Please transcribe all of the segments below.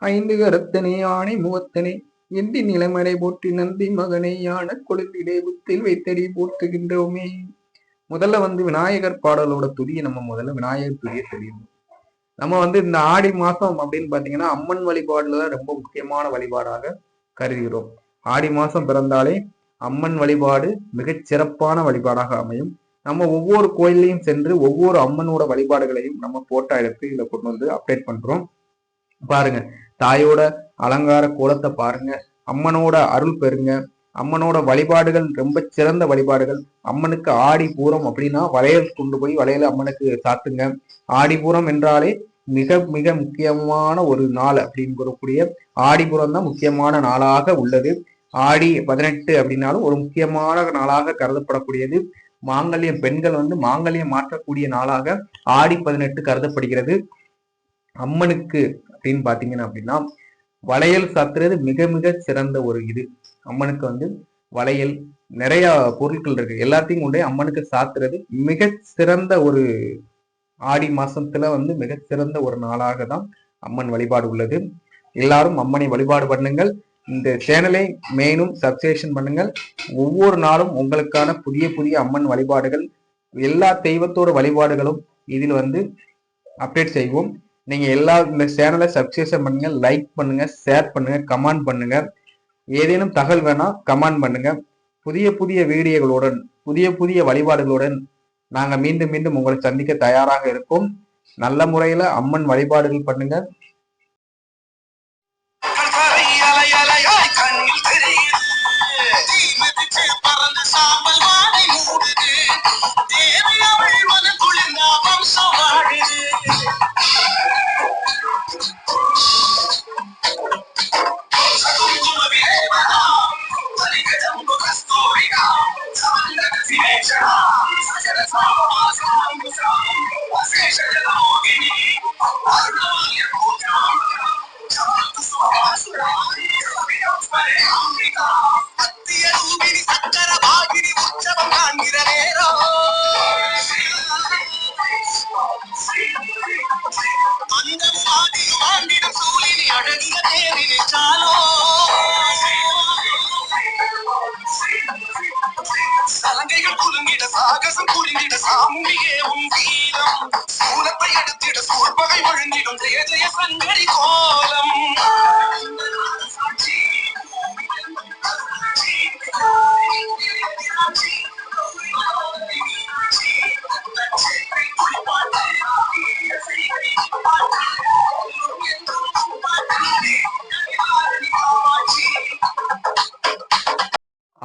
ஐந்து கரத்தனே ஆணை முகத்தனே எந்தி நிலைமடை போற்றி நந்தி மகனை யான கொழுந்திடை புத்தில் வைத்தடி போற்றுகின்றோமே. முதல்ல விநாயகர் பாடலோட துதியை நம்ம முதல்ல விநாயகர் துதியை தெரியும். நம்ம இந்த ஆடி மாசம் அப்படின்னு பாத்தீங்கன்னா அம்மன் வழிபாடுல ரொம்ப முக்கியமான வழிபாடாக கருதுகிறோம். ஆடி மாசம் பிறந்தாலே அம்மன் வழிபாடு மிகச் சிறப்பான வழிபாடாக அமையும். நம்ம ஒவ்வொரு கோயிலையும் சென்று ஒவ்வொரு அம்மனோட வழிபாடுகளையும் நம்ம போட்டோ எடுத்து இதை கொண்டு அப்டேட் பண்றோம். பாருங்க, தாயோட அலங்கார கோலத்தை பாருங்க, அம்மனோட அருள் பெறுங்க. அம்மனோட வழிபாடுகள் ரொம்ப சிறந்த வழிபாடுகள். அம்மனுக்கு ஆடி பூரம் அப்படின்னா வளையல் கொண்டு போய் வளையல் அம்மனுக்கு சாத்துங்க. ஆடிபூரம் என்றாலே மிக மிக முக்கியமான ஒரு நாள் அப்படின்னு கூறக்கூடிய ஆடிபுரம் தான் முக்கியமான நாளாக உள்ளது. ஆடி 18 அப்படின்னாலும் ஒரு முக்கியமான நாளாக கருதப்படக்கூடியது. மாங்கல்யம் பெண்கள் மாங்கல்யம் மாற்றக்கூடிய நாளாக ஆடி 18 கருதப்படுகிறது. அம்மனுக்கு அப்படின்னு பாத்தீங்கன்னா அப்படின்னா வளையல் சாத்துறது மிக மிக சிறந்த ஒரு இது. அம்மனுக்கு வளையல் நிறைய பொருட்கள் இருக்கு, எல்லாத்தையும் கொண்டே அம்மனுக்கு சாத்துறது மிக சிறந்த ஒரு ஆடி மாசத்துல மிக சிறந்த ஒரு நாளாக தான் அம்மன் வழிபாடு உள்ளது. எல்லாரும் அம்மனை வழிபாடு பண்ணுங்கள். இந்த சேனலை மேலும் சப்ஸ்கிரிப்ஷன் பண்ணுங்கள். ஒவ்வொரு நாளும் உங்களுக்கான புதிய புதிய அம்மன் வழிபாடுகள், எல்லா தெய்வத்தோட வழிபாடுகளும் இதில் அப்டேட் செய்வோம். நீங்க இந்த சேனலை சப்ஸ்கிரிப்ஷன் பண்ணுங்க, லைக் பண்ணுங்க, ஷேர் பண்ணுங்க, கமெண்ட் பண்ணுங்க. ஏதேனும் தகவல் வேணா கமெண்ட் பண்ணுங்க. புதிய புதிய வீடியோகளுடன் புதிய புதிய வழிபாடுகளுடன் நாங்க மீண்டும் மீண்டும் உங்களை சந்திக்க தயாராக இருக்கோம். நல்ல முறையில அம்மன் வழிபாடுகள் பண்ணுங்க. சாகசம் புரிந்திட சாமுடியே உன் வீரம், சூலத்தை எடுத்திட சூழ்பகை ஒழுங்கிடும் ஜெய ஜெய சங்கடி கோலம்.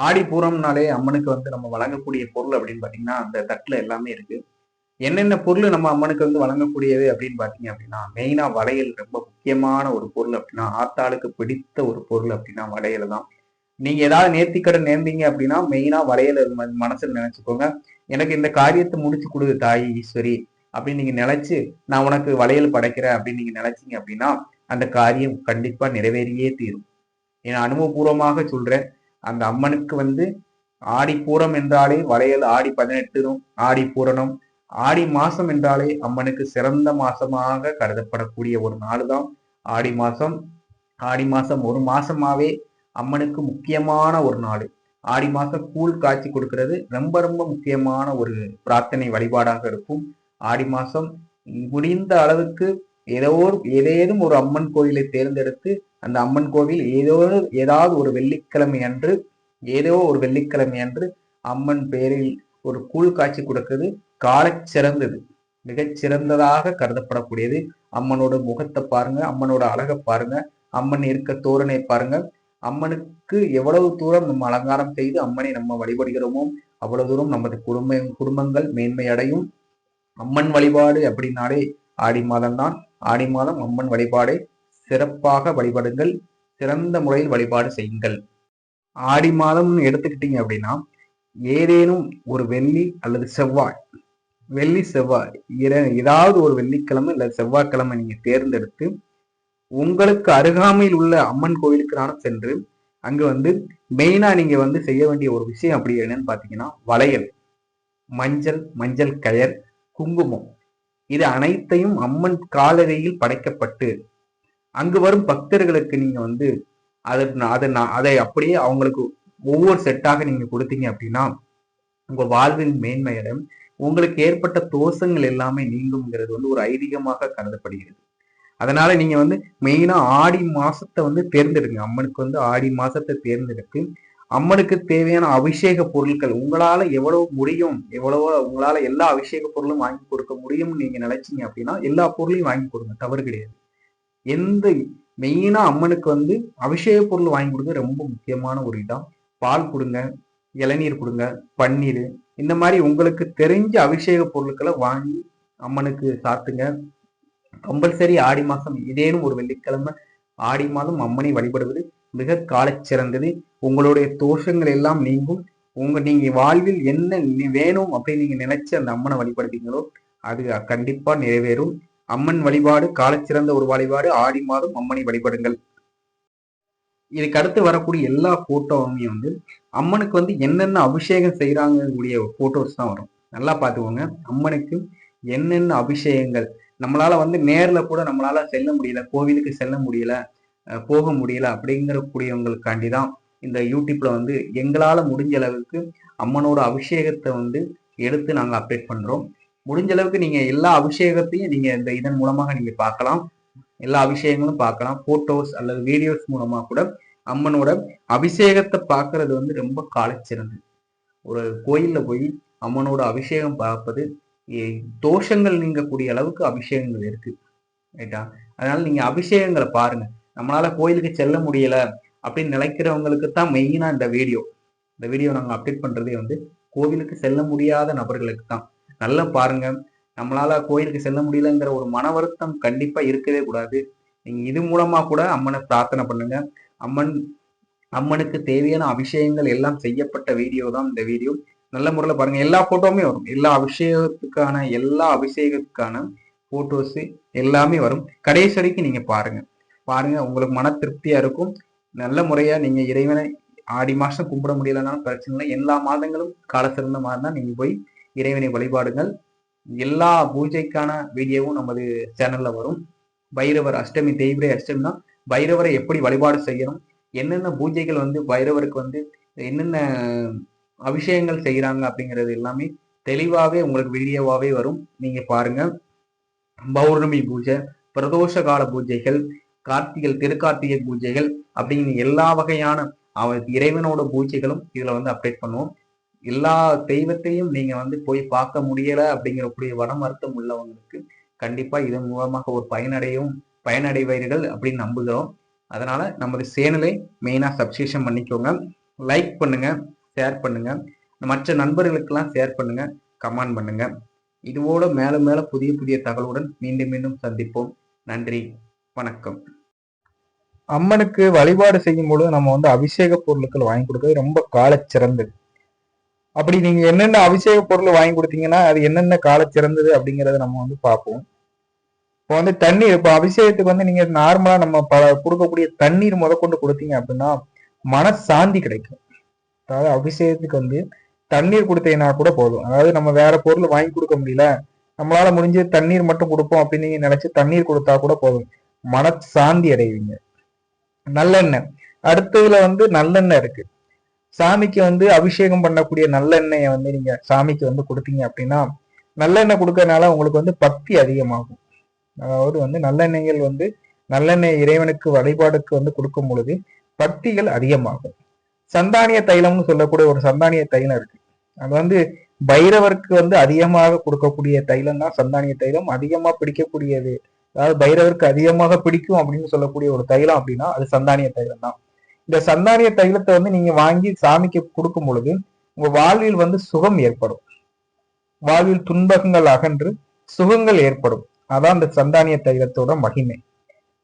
ஆடிப்பூரம்னாலே அம்மனுக்கு நம்ம வழங்கக்கூடிய பொருள் அப்படின்னு பாத்தீங்கன்னா அந்த தட்டுல எல்லாமே இருக்கு. என்னென்ன பொருள் நம்ம அம்மனுக்கு வழங்கக்கூடியது அப்படின்னு பாத்தீங்க அப்படின்னா மெயினா வளையல் ரொம்ப முக்கியமான ஒரு பொருள். அப்படின்னா ஆத்தாளுக்கு பிடித்த ஒரு பொருள் அப்படின்னா வளையல் தான். நீங்க ஏதாவது நேர்த்திக்கடன் நேர்ந்தீங்க அப்படின்னா மெயினா வளையல் மனசுல நினைச்சுக்கோங்க. எனக்கு இந்த காரியத்தை முடிச்சு கொடுது தாய் ஈஸ்வரி அப்படின்னு நீங்க நினைச்சு நான் உனக்கு வளையல் படைக்கிறேன் அப்படின்னு நீங்க நினைச்சீங்க அப்படின்னா அந்த காரியம் கண்டிப்பா நிறைவேறியே தீரும். ஏன்னா அனுபவபூர்வமாக சொல்றேன். அந்த அம்மனுக்கு ஆடிப்பூரம் என்றாலே வளையல், ஆடி 18 ஆடி பூரணம், ஆடி மாசம் என்றாலே அம்மனுக்கு சிறந்த மாசமாக கருதப்படக்கூடிய ஒரு நாள் தான் ஆடி மாசம். ஆடி மாசம் ஒரு மாசமாவே அம்மனுக்கு முக்கியமான ஒரு நாள். ஆடி மாசம் கூழ் காய்ச்சி கொடுக்கிறது ரொம்ப ரொம்ப முக்கியமான ஒரு பிரார்த்தனை வழிபாடாக இருக்கும். ஆடி மாசம் முடிந்த அளவுக்கு ஏதேனும் ஒரு அம்மன் கோயிலை தேர்ந்தெடுத்து அந்த அம்மன் கோவில் ஏதாவது ஒரு வெள்ளிக்கிழமை அன்று அம்மன் பேரில் ஒரு கூழ் காட்சி கொடுக்கிறது கால சிறந்தது, மிகச் சிறந்ததாக கருதப்படக்கூடியது. அம்மனோட முகத்தை பாருங்க, அம்மனோட அழகை பாருங்க, அம்மன் இருக்க தோரணை பாருங்க. அம்மனுக்கு எவ்வளவு தூரம் நம்ம அலங்காரம் செய்து அம்மனை நம்ம வழிபடுகிறோமோ அவ்வளவு தூரம் நமது குடும்பங்கள் மேன்மை அடையும். அம்மன் வழிபாடு அப்படின்னாலே ஆடி மாதம் தான். ஆடி மாதம் அம்மன் வழிபாடை சிறப்பாக வழிபடுங்கள், சிறந்த முறையில் வழிபாடு செய்யுங்கள். ஆடி மாதம் எடுத்துக்கிட்டீங்க அப்படின்னா ஏதேனும் ஒரு வெள்ளி அல்லது செவ்வாய் ஏதாவது ஒரு வெள்ளிக்கிழமை அல்லது செவ்வாய்க்கிழமை நீங்க தேர்ந்தெடுத்து உங்களுக்கு அருகாமையில் உள்ள அம்மன் கோயிலுக்கு நானும் சென்று அங்க மெயினா நீங்க செய்ய வேண்டிய ஒரு விஷயம் அப்படி என்னன்னு பாத்தீங்கன்னா வளையல், மஞ்சள் கயர், குங்குமம், இது அனைத்தையும் அம்மன் காலடியில் படைக்கப்பட்டு அங்கு வரும் பக்தர்களுக்கு நீங்க வந்து அதை அப்படியே அவங்களுக்கு ஒவ்வொரு செட்டாக நீங்க கொடுத்தீங்க அப்படின்னா உங்க வாழ்வின் மேன்மையிடம் உங்களுக்கு ஏற்பட்ட தோஷங்கள் எல்லாமே நீங்கும்ங்கிறது வந்து ஒரு ஐதீகமாக கருதப்படுகிறது. அதனால நீங்க வந்து மெயினா ஆடி மாசத்தை வந்து தேர்ந்தெடுங்க. அம்மனுக்கு வந்து ஆடி மாசத்தை தேர்ந்தெடுத்து அம்மனுக்கு தேவையான அபிஷேக பொருட்கள் உங்களால எவ்வளவு முடியும், எவ்வளவோ உங்களால எல்லா அபிஷேக பொருளும் வாங்கி கொடுக்க முடியும்னு நீங்க நினைச்சீங்க அப்படின்னா எல்லா பொருளையும் வாங்கி கொடுங்க, தவறு கிடையாது. எந்த மெயினா அம்மனுக்கு வந்து அபிஷேக பொருள் வாங்கி கொடுக்க ரொம்ப முக்கியமான ஒரு இடம். பால் கொடுங்க, இளநீர் கொடுங்க, பன்னீர், இந்த மாதிரி உங்களுக்கு தெரிஞ்ச அபிஷேக பொருட்களை வாங்கி அம்மனுக்கு சாத்துங்க. கம்பல்சரி ஆடி மாசம் ஏதேனும் ஒரு வெள்ளிக்கிழமை ஆடி மாதம் அம்மனை வழிபடுவது மிக கால சிறந்தது. உங்களுடைய தோஷங்கள் எல்லாம் நீங்கும். நீங்க வாழ்வில் என்ன வேணும் அப்படின்னு நீங்க நினைச்சு அந்த அம்மனை வழிபடுவீங்களோ அது கண்டிப்பா நிறைவேறும். அம்மன் வழிபாடு காலச்சிறந்த ஒரு வழிபாடு. ஆடி மாதம் அம்மனை வழிபடுங்கள். இதுக்கு அடுத்து வரக்கூடிய எல்லா போட்டோவுமே வந்து அம்மனுக்கு வந்து என்னென்ன அபிஷேகம் செய்யறாங்க கூடிய போட்டோஸ் தான் வரும். நல்லா பார்த்துக்கோங்க. அம்மனுக்கு என்னென்ன அபிஷேகங்கள் நம்மளால வந்து நேர்ல கூட நம்மளால செல்ல முடியல, கோவிலுக்கு செல்ல முடியல, போக முடியல அப்படிங்கிற கூடியவங்களுக்காண்டி தான் இந்த யூடியூப்ல வந்து எங்களால முடிஞ்ச அளவுக்கு அம்மனோட அபிஷேகத்தை வந்து எடுத்து நாங்க அப்டேட் பண்றோம். முடிஞ்ச அளவுக்கு நீங்க எல்லா அபிஷேகத்தையும் நீங்க இதன் மூலமாக நீங்க பார்க்கலாம். எல்லா அபிஷேகங்களும் பார்க்கலாம். போட்டோஸ் அல்லது வீடியோஸ் மூலமா கூட அம்மனோட அபிஷேகத்தை பார்க்கறது வந்து ரொம்ப காலச்சிறந்தது. ஒரு கோயில்ல போய் அம்மனோட அபிஷேகம் பார்ப்பது தோஷங்கள் நீங்கக்கூடிய அளவுக்கு அபிஷேகங்கள் இருக்கு, ரைட்டா? அதனால நீங்க அபிஷேகங்களை பாருங்க. நம்மளால கோயிலுக்கு செல்ல முடியல அப்படின்னு நினைக்கிறவங்களுக்கு தான் மெயினா இந்த வீடியோ நாங்க அப்டேட் பண்றதே வந்து கோவிலுக்கு செல்ல முடியாத நபர்களுக்கு தான். நல்லா பாருங்க. நம்மளால கோயிலுக்கு செல்ல முடியலங்கிற ஒரு மன வருத்தம் கண்டிப்பா இருக்கவே கூடாது. நீங்க இது மூலமா கூட அம்மனை பிரார்த்தனை பண்ணுங்க. அம்மனுக்கு தேவையான அபிஷேகங்கள் எல்லாம் செய்யப்பட்ட வீடியோ தான் இந்த வீடியோ. நல்ல முறையில் பாருங்க. எல்லா போட்டோவுமே வரும். எல்லா அபிஷேகத்துக்கான போட்டோஸ் எல்லாமே வரும். கடைசி வரைக்கும் நீங்க பாருங்க. உங்களுக்கு மன திருப்தியா இருக்கும். நல்ல முறையா நீங்க இறைவனை ஆடி மாசம் கும்பிட முடியலனாலும் பிரச்சனை இல்லை. எல்லா மாதங்களும் கால சிறந்த மாதம் தான். நீங்க போய் இறைவனை வழிபாடுங்கள். எல்லா பூஜைக்கான வீடியோவும் நமது சேனல்ல வரும். பைரவர் அஷ்டமி, தேய்பிரை அஷ்டமினா பைரவரை எப்படி வழிபாடு செய்யணும், என்னென்ன பூஜைகள் வந்து பைரவருக்கு வந்து என்னென்ன அபிஷேகங்கள் செய்யறாங்க அப்படிங்கிறது எல்லாமே தெளிவாவே உங்களுக்கு வீடியோவாவே வரும். நீங்க பாருங்க. பௌர்ணமி பூஜை, பிரதோஷ கால பூஜைகள், திருக்கார்த்திகை பூஜைகள் அப்படிங்கிற எல்லா வகையான இறைவனோட பூஜைகளும் இதுல வந்து அப்டேட் பண்ணுவோம். எல்லா தெய்வத்தையும் நீங்க வந்து போய் பார்க்க முடியல அப்படிங்கிறக்கூடிய வருத்தம் உள்ளவங்களுக்கு கண்டிப்பா இதன் மூலமாக ஒரு பயனடைவீர்கள் அப்படின்னு நம்புகிறோம். அதனால நமது சேனலை மெயினா சப்ஸ்கிரிப்ஷன் பண்ணிக்கோங்க. லைக் பண்ணுங்க, ஷேர் பண்ணுங்க, மற்ற நண்பர்களுக்கெல்லாம் ஷேர் பண்ணுங்க, கமெண்ட் பண்ணுங்க. இதுவோட மேல புதிய தகவலுடன் மீண்டும் சந்திப்போம். நன்றி, வணக்கம். அம்மனுக்கு வழிபாடு செய்யும் பொழுது நம்ம வந்து அபிஷேக பொருட்கள் வாங்கி கொடுக்கிறது ரொம்ப கால சிறந்தது. அப்படி நீங்க என்னென்ன அபிஷேக பொருள் வாங்கி கொடுத்தீங்கன்னா அது என்னென்ன கால சிறந்தது அப்படிங்கறத நம்ம வந்து பார்ப்போம். இப்போ வந்து தண்ணீர், இப்போ அபிஷேகத்துக்கு வந்து நீங்க நார்மலா நம்ம கொடுக்கக்கூடிய தண்ணீர் முதற்கொண்டு கொடுத்தீங்க அப்படின்னா மனசாந்தி கிடைக்கும். அதாவது அபிஷேகத்துக்கு வந்து தண்ணீர் கொடுத்தீங்கன்னா கூட போதும். அதாவது நம்ம வேற பொருள் வாங்கி கொடுக்க முடியல, நம்மளால முடிஞ்ச தண்ணீர் மட்டும் கொடுப்போம் அப்படின்னு நீங்க நினைச்சு தண்ணீர் கொடுத்தா கூட போதும், மனசாந்தி அடைவீங்க. நல்லெண்ணெய், அடுத்ததுல வந்து நல்லெண்ணெய் இருக்கு. சாமிக்கு வந்து அபிஷேகம் பண்ணக்கூடிய நல்லெண்ணெயை வந்து நீங்க சாமிக்கு வந்து கொடுத்தீங்க அப்படின்னா நல்லெண்ணெய் கொடுக்கறதுனால உங்களுக்கு வந்து பக்தி அதிகமாகும். அதாவது வந்து நல்லெண்ணெய் இறைவனுக்கு வழிபாடுக்கு வந்து கொடுக்கும் பொழுது பக்திகள் அதிகமாகும். சந்தானிய தைலம்னு சொல்லக்கூடிய ஒரு சந்தானிய தைலம் இருக்கு. அது வந்து பைரவருக்கு வந்து அதிகமாக கொடுக்கக்கூடிய தைலம் தான் சந்தானிய தைலம். அதிகமா பிடிக்கக்கூடியது, அதாவது பைரவருக்கு அதிகமாக பிடிக்கும் அப்படின்னு சொல்லக்கூடிய ஒரு தைலம் அப்படின்னா அது சந்தானிய தைலம் தான். இந்த சந்தானிய தைலத்தை வந்து நீங்க வாங்கி சாமிக்கு கொடுக்கும் பொழுது உங்க வாழ்வில் வந்து சுகம் ஏற்படும். வாழ்வில் துன்பங்கள் அகன்று சுகங்கள் ஏற்படும். அதான் இந்த சந்தானிய தைலத்தோட மகிமை.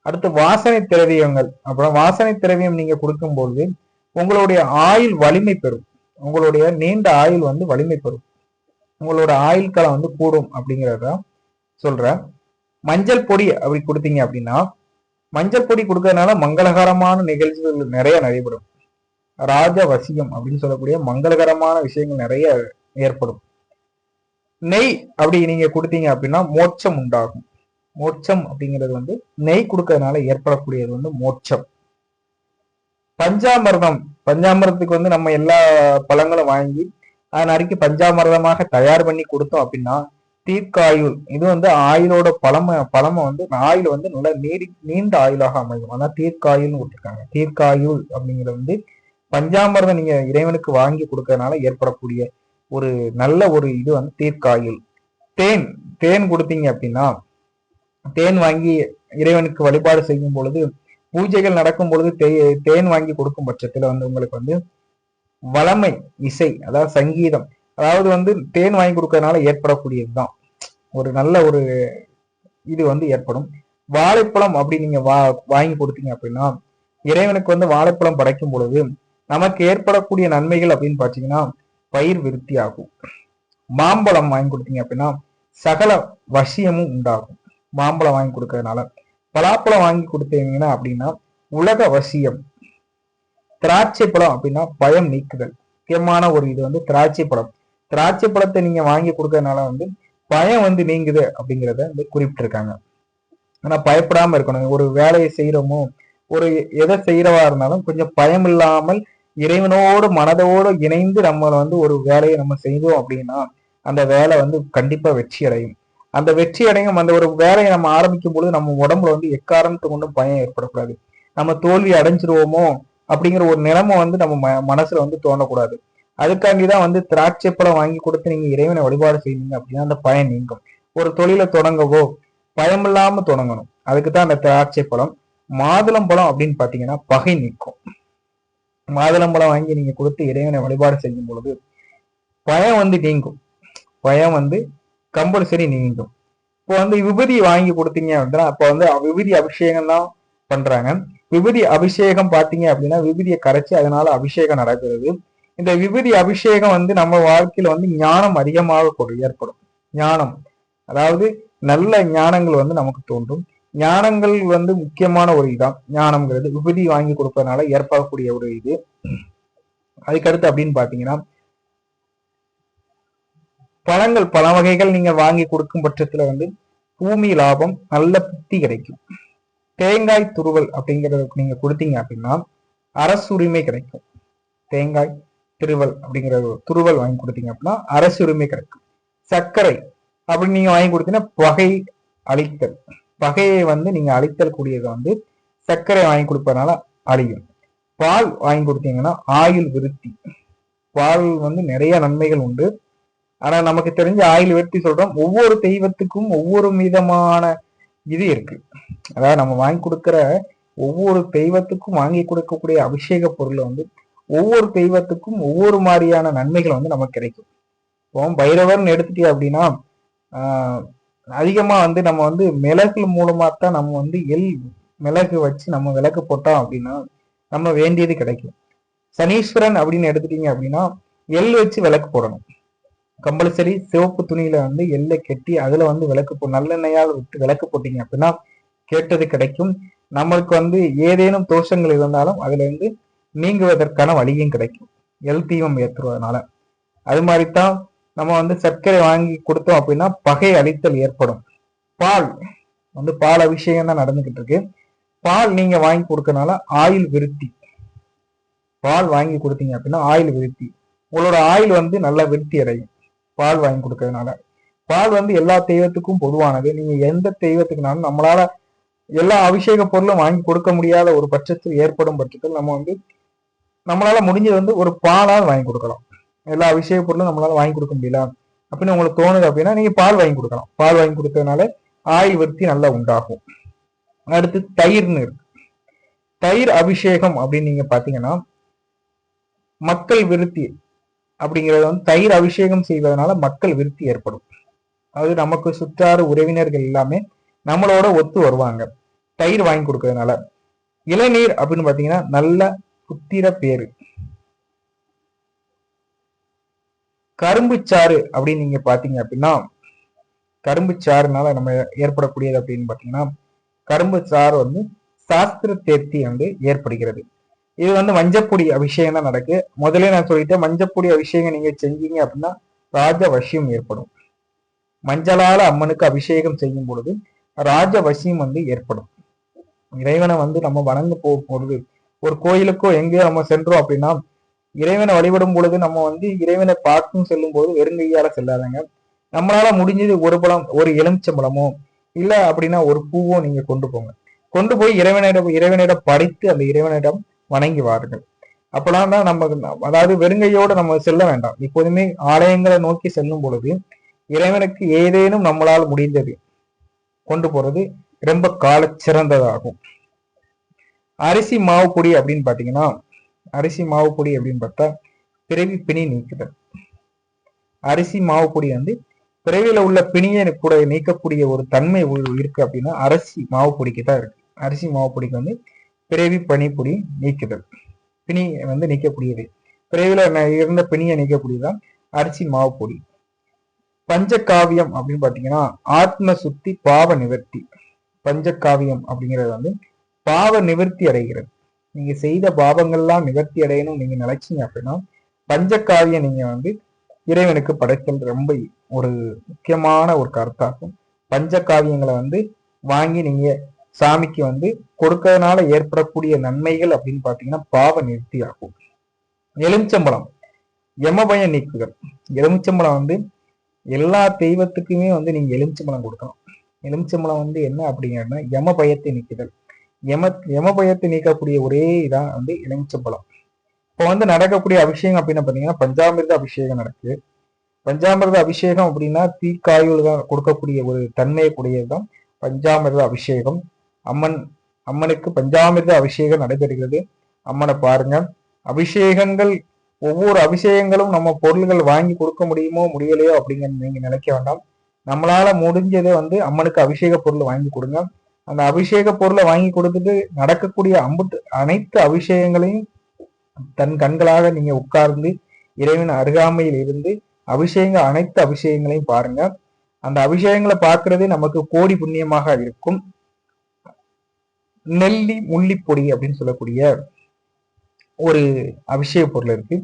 அடுத்து வாசனை திரவியங்கள். அப்புறம் வாசனை திரவியம் நீங்க கொடுக்கும்போது உங்களுடைய ஆயுள் வலிமை பெறும். உங்களுடைய நீண்ட ஆயுள் வந்து வலிமை பெறும். உங்களோட ஆயுள் காலம் வந்து கூடும் அப்படிங்கிறத சொல்றேன். மஞ்சள் பொடி அப்படி கொடுத்தீங்க அப்படின்னா, மஞ்சள் பொடி கொடுக்கறதுனால மங்களகரமான நிகழ்ச்சிகள் நிறைய நடைபெறும். ராஜவசியம் அப்படின்னு சொல்லக்கூடிய மங்களகரமான விஷயங்கள் நிறைய ஏற்படும். நெய் அப்படி நீங்க கொடுத்தீங்க அப்படின்னா மோட்சம் உண்டாகும். மோட்சம் அப்படிங்கிறது வந்து நெய் கொடுக்கறதுனால ஏற்படக்கூடியது வந்து மோட்சம். பஞ்சாமிர்தம், பஞ்சாமிர்தத்துக்கு வந்து நம்ம எல்லா பழங்களும் வாங்கி அதை நறுக்கி பஞ்சாமிர்தமாக தயார் பண்ணி கொடுத்தோம் அப்படின்னா தீர்க்காயுள், இது வந்து ஆயுளோட பழமை வந்து ஆயுள் வந்து நல்ல நீண்ட ஆயுளாக அமையும். ஆனா தீர்க்காயுள்னு கொடுத்துருக்காங்க. தீர்க்காயுள் அப்படிங்கிறது வந்து பஞ்சாமிர்தம் நீங்க இறைவனுக்கு வாங்கி கொடுக்கறதுனால ஏற்படக்கூடிய ஒரு நல்ல ஒரு இது வந்து தீர்க்காயுள். தேன், தேன் கொடுத்தீங்க அப்படின்னா, தேன் வாங்கி இறைவனுக்கு வழிபாடு செய்யும் பொழுது, பூஜைகள் நடக்கும் பொழுது தேன் வாங்கி கொடுக்கும் பட்சத்துல வந்து உங்களுக்கு வந்து வளமை, இசை, அதாவது சங்கீதம், அதாவது வந்து தேன் வாங்கி கொடுக்கறதுனால ஏற்படக்கூடியதுதான் ஒரு நல்ல ஒரு இது வந்து ஏற்படும். வாழைப்பழம் அப்படி நீங்க வாங்கி கொடுத்தீங்க அப்படின்னா, இறைவனுக்கு வந்து வாழைப்பழம் படைக்கும் பொழுது நமக்கு ஏற்படக்கூடிய நன்மைகள் அப்படின்னு பாத்தீங்கன்னா பயிர் விருத்தி ஆகும். மாம்பழம் வாங்கி கொடுத்தீங்க அப்படின்னா சகல வசியமும் உண்டாகும் மாம்பழம் வாங்கி கொடுக்கறதுனால. பலாப்பழம் வாங்கி கொடுத்தீங்கன்னா அப்படின்னா உலக வசியம். திராட்சை பழம் அப்படின்னா பயம் நீக்குதல். முக்கியமான ஒரு இது வந்து திராட்சை பழம். திராட்சை பழத்தை நீங்க வாங்கி கொடுக்கறதுனால வந்து பயம் வந்து நீங்குது அப்படிங்கிறத வந்து குறிப்பிட்டிருக்காங்க. ஆனா பயப்படாம இருக்கணும். ஒரு வேலையை செய்யறோமோ, ஒரு எதை செய்யறவா இருந்தாலும் கொஞ்சம் பயம் இல்லாமல் இறைவனோடு மனதோடு இணைந்து நம்ம வந்து ஒரு வேலையை நம்ம செய்தோம் அப்படின்னா அந்த வேலை வந்து கண்டிப்பா வெற்றி அடையும். அந்த வெற்றி அடையும் அந்த ஒரு வேலையை நம்ம ஆரம்பிக்கும் பொழுது நம்ம உடம்புல வந்து எக்காரணத்தை கொண்டும் பயம் ஏற்படக்கூடாது. நம்ம தோல்வி அடைஞ்சிருவோமோ அப்படிங்கிற ஒரு நிலைமை வந்து நம்ம மனசுல வந்து தோணக்கூடாது. அதுக்காண்டிதான் வந்து திராட்சை பழம் வாங்கி கொடுத்து நீங்க இறைவனை வழிபாடு செய்வீங்க அப்படின்னா அந்த பயம் நீங்கும். ஒரு தொழிலை தொடங்கவோ பயம் இல்லாம தொடங்கணும். அதுக்குதான் அந்த திராட்சை பழம். மாதுளம்பழம் அப்படின்னு பாத்தீங்கன்னா பகை நீக்கும். மாதுளம்பழம் வாங்கி நீங்க கொடுத்து இறைவனை வழிபாடு செய்யும் பொழுது பயம் வந்து நீங்கும். பயம் வந்து கம்பல்சரி நீங்கும். இப்போ வந்து விபூதி வாங்கி கொடுத்தீங்க அப்படின்னா அப்போ வந்து விபூதி அபிஷேகம் தான் பண்றாங்க. விபூதி அபிஷேகம் பாத்தீங்க அப்படின்னா விபூதியை கரைச்சி அதனால அபிஷேகம் நடக்கிறது. இந்த விபூதி அபிஷேகம் வந்து நம்ம வாழ்க்கையில வந்து ஞானம் அதிகமாக ஏற்படும். ஞானம், அதாவது நல்ல ஞானங்கள் வந்து நமக்கு தோன்றும். ஞானங்கள் வந்து முக்கியமான ஒரு இதான் ஞானம்ங்கிறது. விபூதி வாங்கி கொடுப்பதனால ஏற்படக்கூடிய ஒரு இது. அதுக்கடுத்து அப்படின்னு பாத்தீங்கன்னா பழங்கள், பல வகைகள் நீங்க வாங்கி கொடுக்கும் பட்சத்துல வந்து பூமி லாபம், நல்ல புத்தி கிடைக்கும். தேங்காய் துருவல் அப்படிங்கறது நீங்க கொடுத்தீங்க அப்படின்னா அரசுரிமை கிடைக்கும். தேங்காய் திருவல் அப்படிங்கிற துருவல் வாங்கி கொடுத்தீங்க அப்படின்னா அரசுரிமை கிடைக்கும். சர்க்கரை அப்படி நீங்க வாங்கி கொடுத்தீங்கன்னா பகை அழித்தல். பகையை வந்து நீங்க அழித்தல் கூடியது வந்து சர்க்கரை வாங்கி கொடுப்பதனால அழியும். பால் வாங்கி கொடுத்தீங்கன்னா ஆயுள் விருத்தி. பால் வந்து நிறைய நன்மைகள் உண்டு. ஆனா நமக்கு தெரிஞ்ச ஆயுள் விருத்தி சொல்றோம். ஒவ்வொரு தெய்வத்துக்கும் ஒவ்வொரு விதமான இது இருக்கு. அதாவது நம்ம வாங்கி கொடுக்கிற ஒவ்வொரு தெய்வத்துக்கும் வாங்கி கொடுக்கக்கூடிய அபிஷேக பொருள் வந்து ஒவ்வொரு தெய்வத்துக்கும் ஒவ்வொரு மாதிரியான நன்மைகள் வந்து நமக்கு கிடைக்கும். இப்போ பைரவர்னு எடுத்துட்டே அப்படின்னா அதிகமா வந்து நம்ம வந்து மிளகு மூலமா தான் நம்ம வந்து மிளகு வச்சு நம்ம விளக்கு போட்டோம் அப்படின்னா நம்ம வேண்டியது கிடைக்கும். சனீஸ்வரன் அப்படின்னு எடுத்துட்டீங்க அப்படின்னா எள் வச்சு விளக்கு போடணும். கம்பல்சரி சிவப்பு துணியில வந்து எள்ளை கெட்டி அதுல வந்து விளக்கு நல்லெண்ணெயால் விட்டு விளக்கு போட்டீங்க அப்படின்னா கேட்டது கிடைக்கும். நம்மளுக்கு வந்து ஏதேனும் தோஷங்கள் இருந்தாலும் அதுல இருந்து நீங்குவதற்கான வழியும் கிடைக்கும் எள் தீபம் ஏற்றுவதனால. அது மாதிரிதான் நம்ம வந்து சர்க்கரை வாங்கி கொடுத்தோம் அப்படின்னா பகை அழித்தல் ஏற்படும். பால் வந்து பால் அபிஷேகம் தான் நடந்துகிட்டு இருக்கு. பால் நீங்க வாங்கி கொடுக்கறதுனால ஆயுள் விருத்தி. பால் வாங்கி கொடுத்தீங்க அப்படின்னா ஆயுள் விருத்தி. உங்களோட ஆயுள் வந்து நல்லா விருத்தி அடையும் பால் வாங்கி கொடுக்கறதுனால. பால் வந்து எல்லா தெய்வத்துக்கும் பொதுவானது. நீங்க எந்த தெய்வத்துக்குனாலும் நம்மளால எல்லா அபிஷேக பொருளும் வாங்கி கொடுக்க முடியாத ஒரு பட்சத்தில் ஏற்படும் பட்சத்தில் நம்ம வந்து நம்மளால முடிஞ்சது வந்து ஒரு பாலால் வாங்கி கொடுக்கலாம். எல்லா அபிஷேக பொருளும் நம்மளால வாங்கி கொடுக்க முடியல அப்படின்னு உங்களுக்கு தோணுது அப்படின்னா நீங்க பால் வாங்கி கொடுக்கலாம். பால் வாங்கி கொடுக்கறதுனால ஆயுள் விருத்தி நல்லா உண்டாகும். அடுத்து தயிர்னு இருக்கு. தயிர் அபிஷேகம் அப்படின்னு நீங்க பாத்தீங்கன்னா மக்கள் விருத்தி அப்படிங்கிறது வந்து தயிர் அபிஷேகம் செய்வதனால மக்கள் விருத்தி ஏற்படும். அது நமக்கு சுற்றாறு உறவினர்கள் எல்லாமே நம்மளோட ஒத்து வருவாங்க தயிர் வாங்கி கொடுக்கறதுனால. இளநீர் அப்படின்னு பாத்தீங்கன்னா நல்ல புத்திர பேரு. கரும்பு சாறு அப்படின்னு நீங்க பாத்தீங்க அப்படின்னா கரும்பு சாறுனால நம்ம ஏற்படக்கூடியது அப்படின்னு பாத்தீங்கன்னா கரும்பு சாறு வந்து சாஸ்திர தேர்த்தி வந்து ஏற்படுகிறது. இது வந்து மஞ்சப்பொடி அபிஷேகம் தான் நடக்கு. முதல்ல நான் சொல்லிட்டேன், மஞ்சப்பொடி அபிஷேகம் நீங்க செஞ்சீங்க அப்படின்னா ராஜ வசியம் ஏற்படும். மஞ்சளால அம்மனுக்கு அபிஷேகம் செய்யும் பொழுது ராஜவசியம் வந்து ஏற்படும். இறைவனை வந்து நம்ம வணங்க பொழுது, ஒரு கோயிலுக்கோ எங்கேயோ நம்ம சென்றோம் அப்படின்னா, இறைவனை வழிபடும் பொழுது நம்ம வந்து இறைவனை பார்க்கும் செல்லும் போது வெறுங்கையால செல்லாதங்க. நம்மளால முடிஞ்சது ஒரு பழம், ஒரு எலுமிச்சம்பழமோ இல்ல அப்படின்னா ஒரு பூவோ நீங்க கொண்டு போங்க. கொண்டு போய் இறைவனிடம் படைத்து அந்த இறைவனிடம் வணங்கி வாருங்கள். அப்பெல்லாம் தான் நம்ம, அதாவது வெறுங்கையோடு நம்ம செல்ல வேண்டாம். எப்போதுமே ஆலயங்களை நோக்கி செல்லும் பொழுது இறைவனுக்கு ஏதேனும் நம்மளால் முடிந்தது கொண்டு போறது ரொம்ப கால சிறந்ததாகும். அரிசி மாவு பொடி அப்படின்னு பாத்தீங்கன்னா, அரிசி மாவு பொடி அப்படின்னு பார்த்தா பிறவி பிணி நீக்குதல். அரிசி மாவு பொடி வந்து பிறவியில உள்ள பிணியை கூட நீக்கக்கூடிய ஒரு தன்மை இருக்கு அப்படின்னா அரிசி மாவு பொடிக்கு தான் இருக்கு. அரிசி மாவு பொடிக்கு வந்து பிறவி பனிப்பொடி நீக்குதல், பிணி வந்து நீக்கக்கூடியது. பிறவில இருந்த பிணியை நீக்கக்கூடியதுதான் அரிசி மாவு பொடி. பஞ்சகாவியம் அப்படின்னு பாத்தீங்கன்னா ஆத்ம சுத்தி பாவ நிவர்த்தி. பஞ்சகாவியம் அப்படிங்கிறது வந்து பாவ நிவர்த்தி அடைகிறது. நீங்க செய்த பாவங்கள்லாம் நிவர்த்தி அடையணும் நீங்க நினைச்சீங்க அப்படின்னா பஞ்சகாவியம் நீங்க வந்து இறைவனுக்கு படைத்தல் ரொம்ப ஒரு முக்கியமான ஒரு கருத்தாகும். பஞ்சகாவியங்களை வந்து வாங்கி நீங்க சாமிக்கு வந்து கொடுக்கறதுனால ஏற்படக்கூடிய நன்மைகள் அப்படின்னு பாத்தீங்கன்னா பாவ நிவர்த்தி ஆகும். எலுமிச்சம்பழம் யமபயம் நீக்குதல். எலுமிச்சம்பழம் வந்து எல்லா தெய்வத்துக்குமே வந்து நீங்க எலுமிச்சம்பழம் கொடுக்கணும். எலுமிச்சம்பழம் வந்து என்ன அப்படிங்கன்னா யம பயத்தை நீக்குதல். யம பயத்தை நீக்கக்கூடிய ஒரே இதான் வந்து எலுமிச்சம்பழம். இப்போ வந்து நடக்கக்கூடிய அபிஷேகம் அப்படின்னு பாத்தீங்கன்னா பஞ்சாமிர்த அபிஷேகம் நடக்குது. பஞ்சாமிர்த அபிஷேகம் அப்படின்னா தீக்காயுள் தான் கொடுக்கக்கூடிய ஒரு தன்மையை கூடியதுதான் பஞ்சாமிர்த அபிஷேகம். அம்மனுக்கு பஞ்சாமிர்த அபிஷேகம் நடைபெறுகிறது. அம்மனை பாருங்க. அபிஷேகங்கள், ஒவ்வொரு அபிஷேகங்களும் நம்ம பொருள்கள் வாங்கி கொடுக்க முடியுமோ முடியலையோ அப்படிங்கிறது நீங்க நினைக்க வேண்டாம். நம்மளால முடிஞ்சதை வந்து அம்மனுக்கு அபிஷேக பொருள் வாங்கி கொடுங்க. அந்த அபிஷேக பொருளை வாங்கி கொடுத்துட்டு நடக்கக்கூடிய அனைத்து அபிஷேகங்களையும் தன் கண்களாக நீங்க உட்கார்ந்து இறைவன் அருகாமையில் இருந்து அனைத்து அபிஷேகங்களையும் பாருங்க. அந்த அபிஷேகங்களை பார்க்கறதே நமக்கு கோடி புண்ணியமாக இருக்கும். நெல்லி முள்ளிப்பொடி அப்படின்னு சொல்லக்கூடிய ஒரு அபிஷேக பொருள் இருக்கு.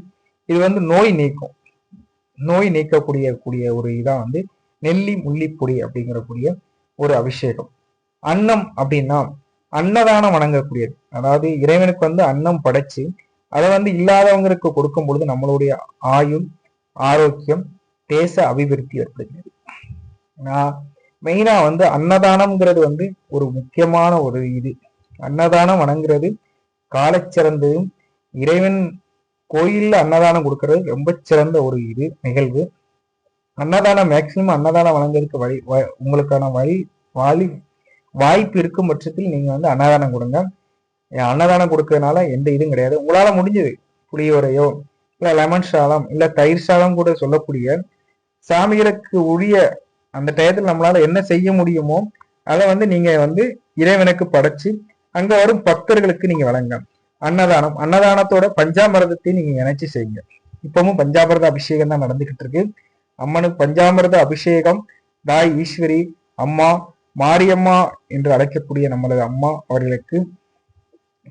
இது வந்து நோய் நீக்கக்கூடிய ஒரு இதான் வந்து நெல்லி முள்ளிப்பொடி அப்படிங்கிறக்கூடிய ஒரு அபிஷேகம். அன்னம் அப்படின்னா அன்னதானம் வணங்கக்கூடியது. அதாவது இறைவனுக்கு வந்து அன்னம் படைச்சு அதை வந்து இல்லாதவங்களுக்கு கொடுக்கும் பொழுது நம்மளுடைய ஆயுள், ஆரோக்கியம், தேச அபிவிருத்தி ஏற்படுகிறது. மெயினா வந்து அன்னதானம்ங்கிறது வந்து ஒரு முக்கியமான ஒரு இது. அன்னதானம் வணங்குறது காலச்சிறந்ததும், இறைவன் கோயில்ல அன்னதானம் கொடுக்கறது ரொம்ப சிறந்த ஒரு இது நிகழ்வு. அன்னதானம் மேக்சிமம் அன்னதானம் வழங்குறதுக்கு உங்களுக்கான வாய்ப்பு இருக்கும் பட்சத்தில் நீங்க வந்து அன்னதானம் கொடுங்க. அன்னதானம் கொடுக்கறதுனால எந்த இதுவும் கிடையாது. உங்களால முடிஞ்சது புளியோரையோ இல்ல லெமன் சாதம் இல்ல தயிர் சாதம் கூட சொல்லக்கூடிய சாமிகளுக்கு உரிய அந்த டயத்தில் நம்மளால என்ன செய்ய முடியுமோ அதை வந்து நீங்க வந்து இறைவனுக்கு படைச்சு அங்க வரும் பக்தர்களுக்கு நீங்க வழங்க. அன்னதானத்தோட பஞ்சாமிரதத்தை நீங்க இணைச்சு செய்யுங்க. இப்பவும் பஞ்சாமிரத அபிஷேகம் தான் நடந்துகிட்டு இருக்கு. அம்மனுக்கு பஞ்சாமிரத அபிஷேகம் தாய் ஈஸ்வரி, அம்மா மாரியம்மா என்று அழைக்கக்கூடிய நம்மளது அம்மா அவர்களுக்கு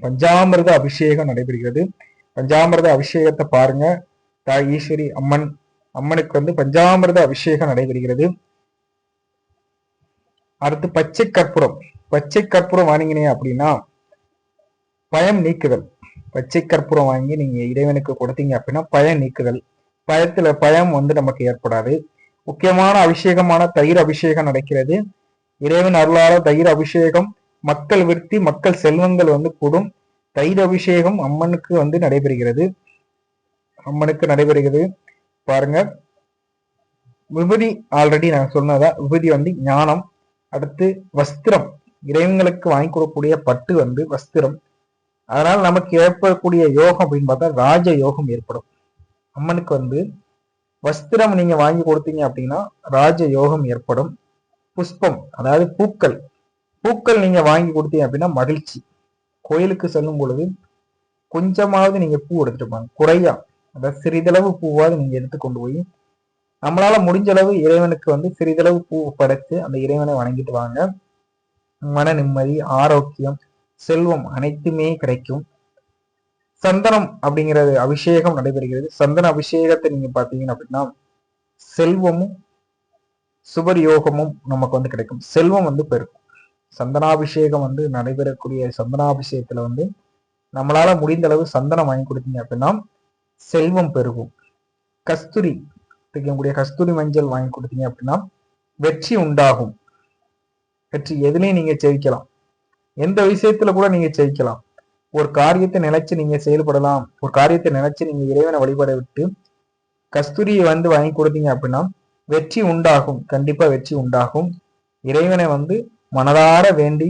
பஞ்சாமிரத அபிஷேகம் நடைபெறுகிறது. பஞ்சாமிரத அபிஷேகத்தை பாருங்க. தாய் ஈஸ்வரி அம்மனுக்கு வந்து பஞ்சாமிரத அபிஷேகம் நடைபெறுகிறது. அடுத்து பச்சை கற்பூரம் வாங்கினீங்க அப்படின்னா பயம் நீக்குதல். பச்சை கற்பூரம் வாங்கி நீங்க இறைவனுக்கு கொடுத்தீங்க அப்படின்னா பயம் நீக்குதல். பயம் வந்து நமக்கு ஏற்படாது. முக்கியமான அபிஷேகமான தயிர் அபிஷேகம் நடக்கிறது. இறைவன் அருளால தயிர் அபிஷேகம் மக்கள் விருத்தி, மக்கள் செல்வங்கள் வந்து கூடும். தயிர் அபிஷேகம் அம்மனுக்கு வந்து நடைபெறுகிறது. பாருங்க. விபூதி ஆல்ரெடி நான் சொன்னதா, விபூதி வந்து ஞானம். அடுத்து வஸ்திரம், இறைவங்களுக்கு வாங்கி கொடுக்கக்கூடிய பட்டு வந்து வஸ்திரம். அதனால நமக்கு ஏற்படக்கூடிய யோகம் அப்படின்னு பார்த்தா ராஜ யோகம் ஏற்படும். அம்மனுக்கு வந்து வஸ்திரம் நீங்க வாங்கி கொடுத்தீங்க அப்படின்னா ராஜ யோகம் ஏற்படும். புஷ்பம், அதாவது பூக்கள் நீங்க வாங்கி கொடுத்தீங்க அப்படின்னா மகிழ்ச்சி. கோயிலுக்கு செல்லும் பொழுது கொஞ்சமாவது நீங்க பூ எடுத்துட்டு போங்க. குறையா, அதாவது சிறிதளவு பூவாவது நீங்க எடுத்து கொண்டு போய் நம்மளால முடிஞ்ச அளவு இறைவனுக்கு வந்து சிறிதளவு பூ படைத்து அந்த இறைவனை வணங்கிட்டு வாங்க. மன நிம்மதி, ஆரோக்கியம், செல்வம் அனைத்துமே கிடைக்கும். சந்தனம் அப்படிங்கிறது அபிஷேகம் நடைபெறுகிறது. சந்தன அபிஷேகத்தை நீங்க பாத்தீங்கன்னா அப்படின்னா செல்வமும் சுபர் யோகமும் நமக்கு வந்து கிடைக்கும். செல்வம் வந்து பெருக்கும். சந்தனாபிஷேகம் வந்து நடைபெறக்கூடிய சந்தனாபிஷேகத்துல வந்து நம்மளால முடிந்த அளவு சந்தனம் வாங்கி கொடுத்தீங்க அப்படின்னா செல்வம் பெருகும். கஸ்தூரி தைக்கக்கூடிய கஸ்தூரி மஞ்சள் வாங்கி கொடுத்தீங்க அப்படின்னா வெற்றி உண்டாகும். வெற்றி எதுலையும் நீங்க ஜெயிக்கலாம், எந்த விஷயத்துல கூட நீங்க ஜெயிக்கலாம். ஒரு காரியத்தை நினைச்சு நீங்க செயல்படலாம். ஒரு காரியத்தை நினைச்சு நீங்க இறைவனை வழிபட விட்டு கஸ்தூரியை வந்து வாங்கி கொடுத்தீங்க அப்படின்னா வெற்றி உண்டாகும். கண்டிப்பா வெற்றி உண்டாகும். இறைவனை வந்து மனதார வேண்டி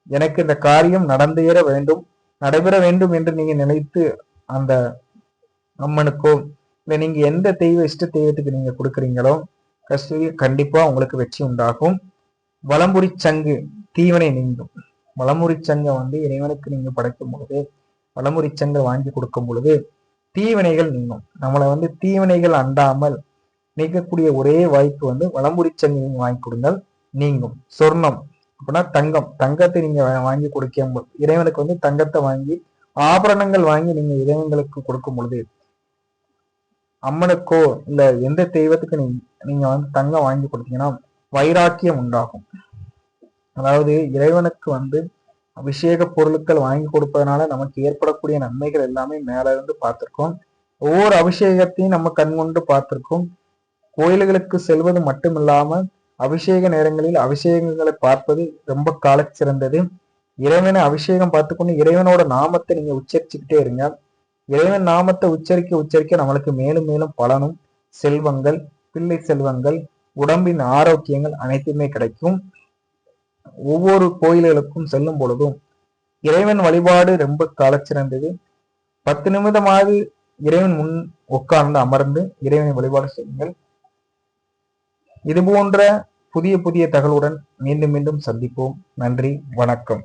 எனக்கு இந்த காரியம் நடந்தேற வேண்டும், நடைபெற வேண்டும் என்று நீங்க நினைத்து அந்த அம்மனுக்கோ இல்ல நீங்க எந்த இஷ்ட தெய்வத்துக்கு நீங்க கொடுக்குறீங்களோ கஸ்தூரி கண்டிப்பா உங்களுக்கு வெற்றி உண்டாகும். வலம்புரி சங்கு தீவனை நீங்கும். வலமுறை சங்கை வந்து இறைவனுக்கு நீங்க படைக்கும் பொழுது, வலமுறை சங்கை வாங்கி கொடுக்கும் பொழுது தீவினைகள் நீங்கும். நம்மளை வந்து தீவினைகள் அண்டாமல் நீக்கக்கூடிய ஒரே வாய்ப்பு வந்து வலமுறை சங்கை நீங்க வாங்கி கொடுங்கள், நீங்கும். சொர்ணம் அப்படின்னா தங்கம், தங்கத்தை நீங்க வாங்கி கொடுக்க இறைவனுக்கு வந்து தங்கத்தை வாங்கி ஆபரணங்கள் வாங்கி நீங்க இறைவனுக்கு கொடுக்கும் பொழுது, அம்மனுக்கோ இல்ல எந்த தெய்வத்துக்கு நீங்க வந்து தங்கம் வாங்கி கொடுத்தீங்கன்னா வைராக்கியம் உண்டாகும். அதாவது இறைவனுக்கு வந்து அபிஷேக பொருட்கள் வாங்கி கொடுப்பதனால நமக்கு ஏற்படக்கூடிய நன்மைகள் எல்லாமே மேல இருந்து பார்த்திருக்கோம். ஒவ்வொரு அபிஷேகத்தையும் நம்ம கண்கொண்டு பார்த்திருக்கோம். கோயில்களுக்கு செல்வது மட்டும் இல்லாம அபிஷேக நேரங்களில் அபிஷேகங்களை பார்ப்பது ரொம்ப கால சிறந்தது. இறைவனை அபிஷேகம் பார்த்துக்கொண்டு இறைவனோட நாமத்தை நீங்க உச்சரிச்சுக்கிட்டே இருங்க. இறைவன் நாமத்தை உச்சரிக்க நம்மளுக்கு மேலும் மேலும் பலனும் செல்வங்கள், பிள்ளை செல்வங்கள், உடம்பின் ஆரோக்கியங்கள் அனைத்துமே கிடைக்கும். ஒவ்வொரு கோயில்களுக்கும் செல்லும் பொழுதும் இறைவன் வழிபாடு ரொம்ப கால சிறந்தது. 10 நிமிடமாவது இறைவன் முன் உட்கார்ந்து அமர்ந்து இறைவனை வழிபாடு செய்யுங்கள். இது போன்ற புதிய புதிய தகவலுடன் மீண்டும் மீண்டும் சந்திப்போம். நன்றி, வணக்கம்.